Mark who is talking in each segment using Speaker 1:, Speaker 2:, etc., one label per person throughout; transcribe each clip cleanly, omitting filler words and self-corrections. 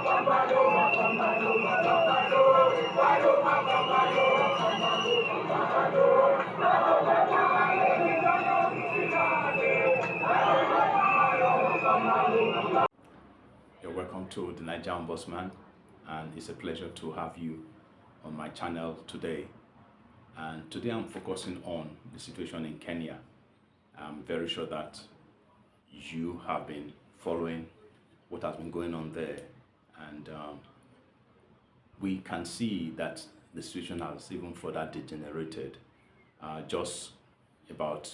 Speaker 1: You're welcome to the Nigerian Bossman, and it's a pleasure to have you on my channel today. And today I'm focusing on the situation in Kenya. I'm very sure that you have been following what has been going on there, and we can see that the situation has even further degenerated. Just about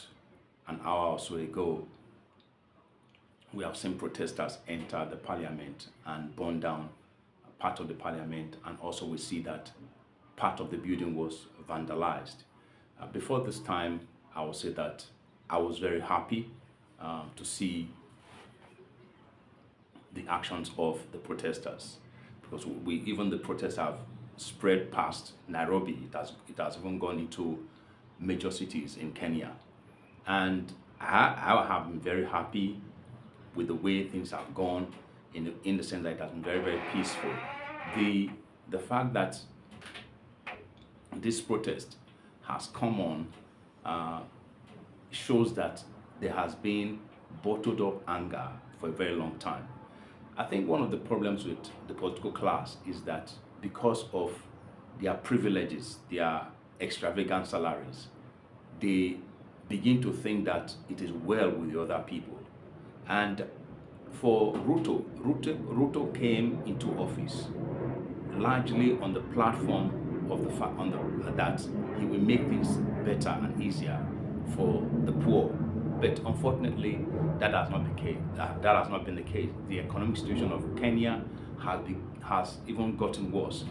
Speaker 1: an hour or so ago, we have seen protesters enter the parliament and burn down part of the parliament, and also we see that part of the building was vandalized. Before this time, I will say that I was very happy to see the actions of the protesters, because even the protests have spread past Nairobi. It has even gone into major cities in Kenya, and I have been very happy with the way things have gone, in the sense that it has been very, very peaceful. The fact that this protest has come on shows that there has been bottled up anger for a very long time. I think one of the problems with the political class is that because of their privileges, their extravagant salaries, they begin to think that it is well with the other people. And for Ruto came into office largely on the platform of that he will make things better and easier for the poor. But unfortunately, that has not been the case. That has not been the case. The economic situation of Kenya has even gotten worse.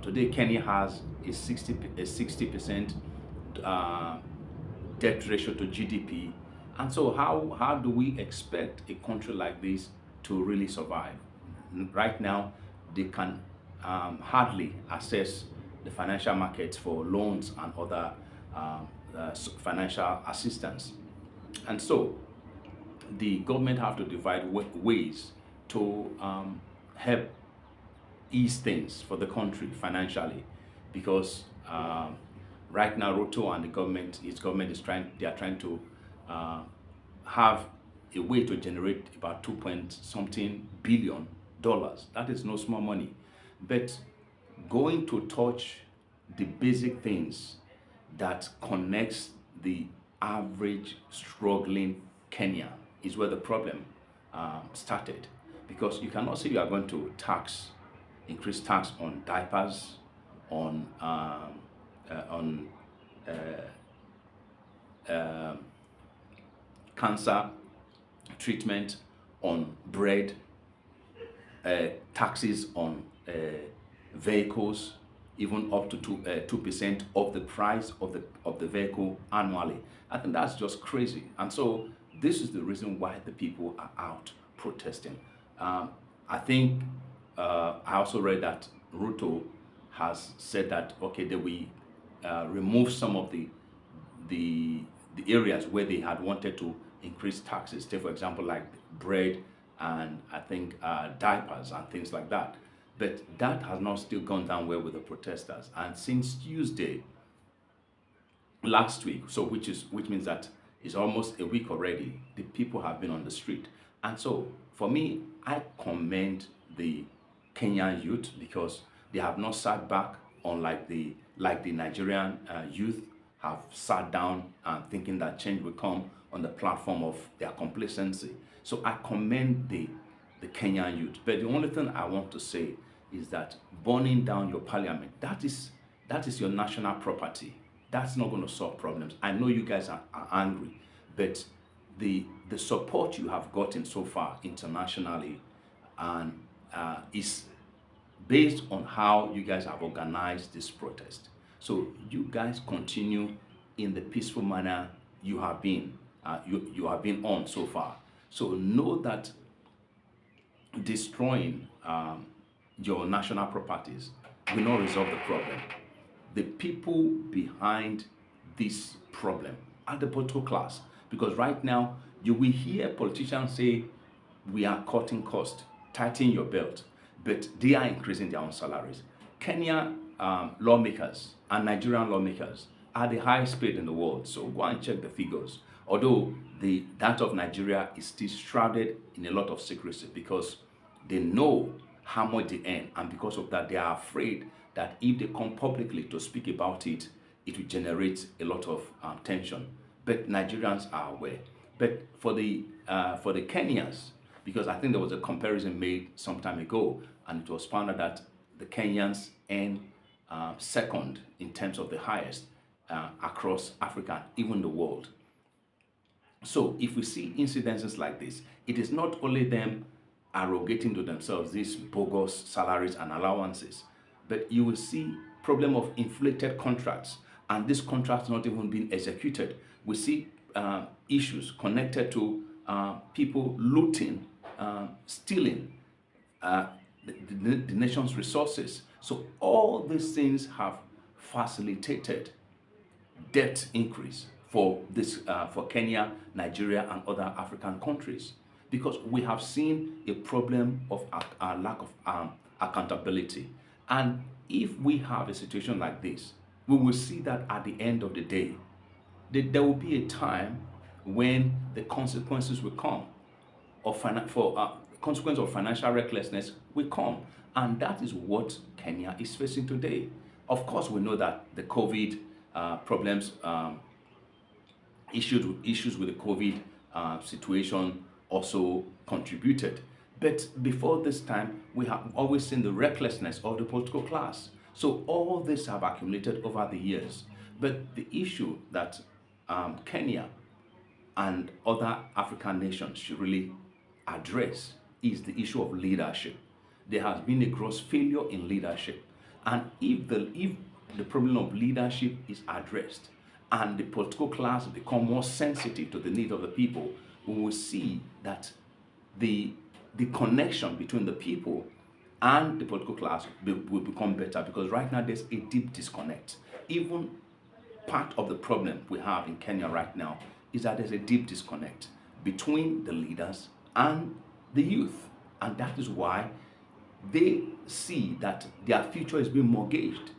Speaker 1: Today, Kenya has a 60% debt ratio to GDP. And so how do we expect a country like this to really survive? Right now, they can hardly access the financial markets for loans and other financial assistance. And so the government have to devise ways to help ease things for the country financially, because right now Ruto and his government is trying to have a way to generate about 2 point something billion dollars. That is no small money. But going to touch the basic things that connects the average struggling Kenyan is where the problem started. Because you cannot say you are going to increase tax on diapers, on cancer treatment, on bread, taxes on vehicles, even up to 2% of the price of the vehicle annually. I think that's just crazy. And so this is the reason why the people are out protesting. I think I also read that Ruto has said that, okay, they will remove some of the areas where they had wanted to increase taxes. Take, for example, like bread and I think diapers and things like that. But that has not still gone down well with the protesters. And since Tuesday last week, so which means that it's almost a week already, the people have been on the street. And so for me, I commend the Kenyan youth, because they have not sat back, unlike the Nigerian youth have sat down and thinking that change will come on the platform of their complacency. So I commend the Kenyan youth. But the only thing I want to say is that burning down your parliament, that is your national property. That's not going to solve problems. I know you guys are angry, but the support you have gotten so far internationally and is based on how you guys have organized this protest. So you guys continue in the peaceful manner you have been on so far. So know that destroying your national properties will not resolve the problem. The people behind this problem are the political class, because right now you will hear politicians say we are cutting costs, tighten your belt, but they are increasing their own salaries. Kenya lawmakers and Nigerian lawmakers are the highest paid in the world. So go and check the figures. Although that of Nigeria is still shrouded in a lot of secrecy because they know how much they earn, and because of that, they are afraid that if they come publicly to speak about it, it will generate a lot of tension. But Nigerians are aware. But for the Kenyans, because I think there was a comparison made some time ago, and it was found out that the Kenyans earn second in terms of the highest across Africa, even the world. So if we see incidences like this, it is not only them arrogating to themselves these bogus salaries and allowances, but you will see problem of inflated contracts, and these contracts not even being executed. We see issues connected to people looting, stealing the nation's resources. So all these things have facilitated debt increase for for Kenya, Nigeria, and other African countries, because we have seen a problem of a lack of accountability. And if we have a situation like this, we will see that at the end of the day, there will be a time when the consequences will come consequence of financial recklessness will come, and that is what Kenya is facing today. Of course, we know that the COVID problems, issues with the COVID situation also contributed. But before this time, we have always seen the recklessness of the political class. So all this have accumulated over the years. But the issue that Kenya and other African nations should really address is the issue of leadership. There has been a gross failure in leadership. And if the problem of leadership is addressed and the political class become more sensitive to the need of the people, we will see that the connection between the people and the political class will become better, because right now there's a deep disconnect. Even part of the problem we have in Kenya right now is that there's a deep disconnect between the leaders and the youth, and that is why they see that their future is being mortgaged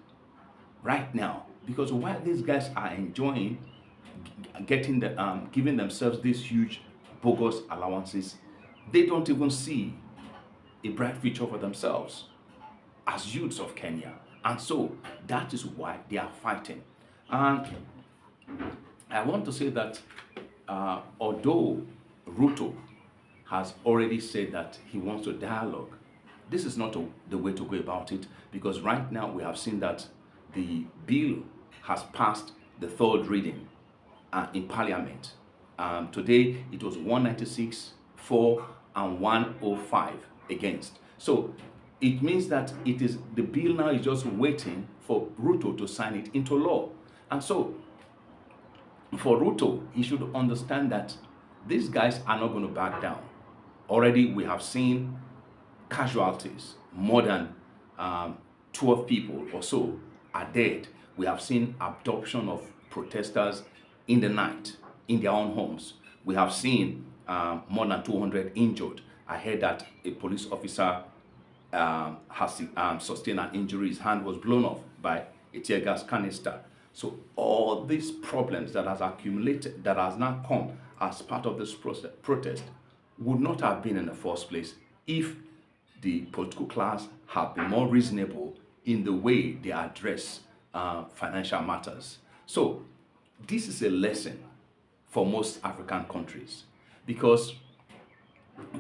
Speaker 1: right now. Because while these guys are enjoying getting giving themselves these huge bogus allowances, they don't even see a bright future for themselves as youths of Kenya. And so that is why they are fighting. And I want to say that although Ruto has already said that he wants to dialogue, this is not the way to go about it, because right now we have seen that the bill has passed the third reading in Parliament. Today it was 196 for and 105 against. So it means that the bill now is just waiting for Ruto to sign it into law. And so for Ruto, he should understand that these guys are not going to back down. Already we have seen casualties. More than 12 people or so are dead. We have seen abduction of protesters in the night in their own homes. We have seen more than 200 injured. I heard that a police officer has sustained an injury. His hand was blown off by a tear gas canister. So all these problems that has accumulated, that has now come as part of this protest, would not have been in the first place if the political class have been more reasonable in the way they address financial matters. So this is a lesson for most African countries, because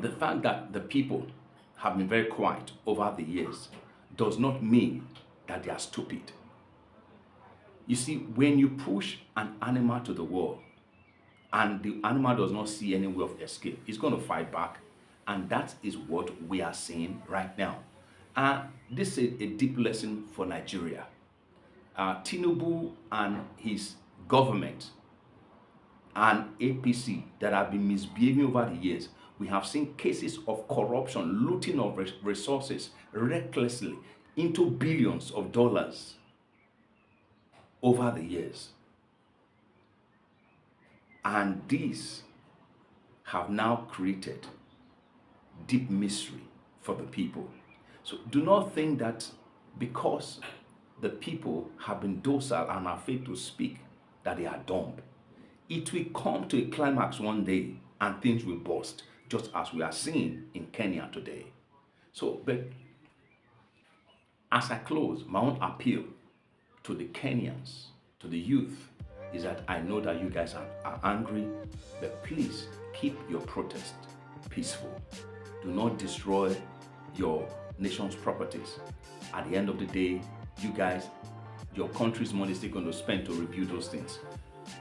Speaker 1: the fact that the people have been very quiet over the years does not mean that they are stupid. You see, when you push an animal to the wall and the animal does not see any way of escape, it's going to fight back. And that is what we are seeing right now. This is a deep lesson for Nigeria. Tinubu and his government and APC that have been misbehaving over the years, we have seen cases of corruption, looting of resources recklessly into billions of dollars over the years. And these have now created deep misery for the people. So do not think that because the people have been docile and are afraid to speak, that they are dumb. It will come to a climax one day and things will burst, just as we are seeing in Kenya today. So, but as I close, my own appeal to the Kenyans, to the youth, is that I know that you guys are angry, but please keep your protest peaceful. Do not destroy your nation's properties. At the end of the day, you guys, your country's money is still going to spend to review those things.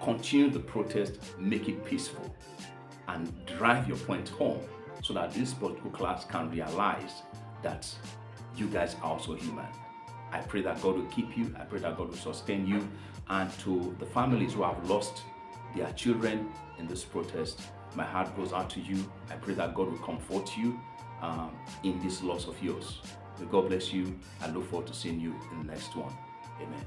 Speaker 1: Continue the protest, make it peaceful, and drive your point home so that this political class can realize that you guys are also human. I pray that God will keep you. I pray that God will sustain you. And to the families who have lost their children in this protest, my heart goes out to you. I pray that God will comfort you in this loss of yours. May God bless you. I look forward to seeing you in the next one. Amen.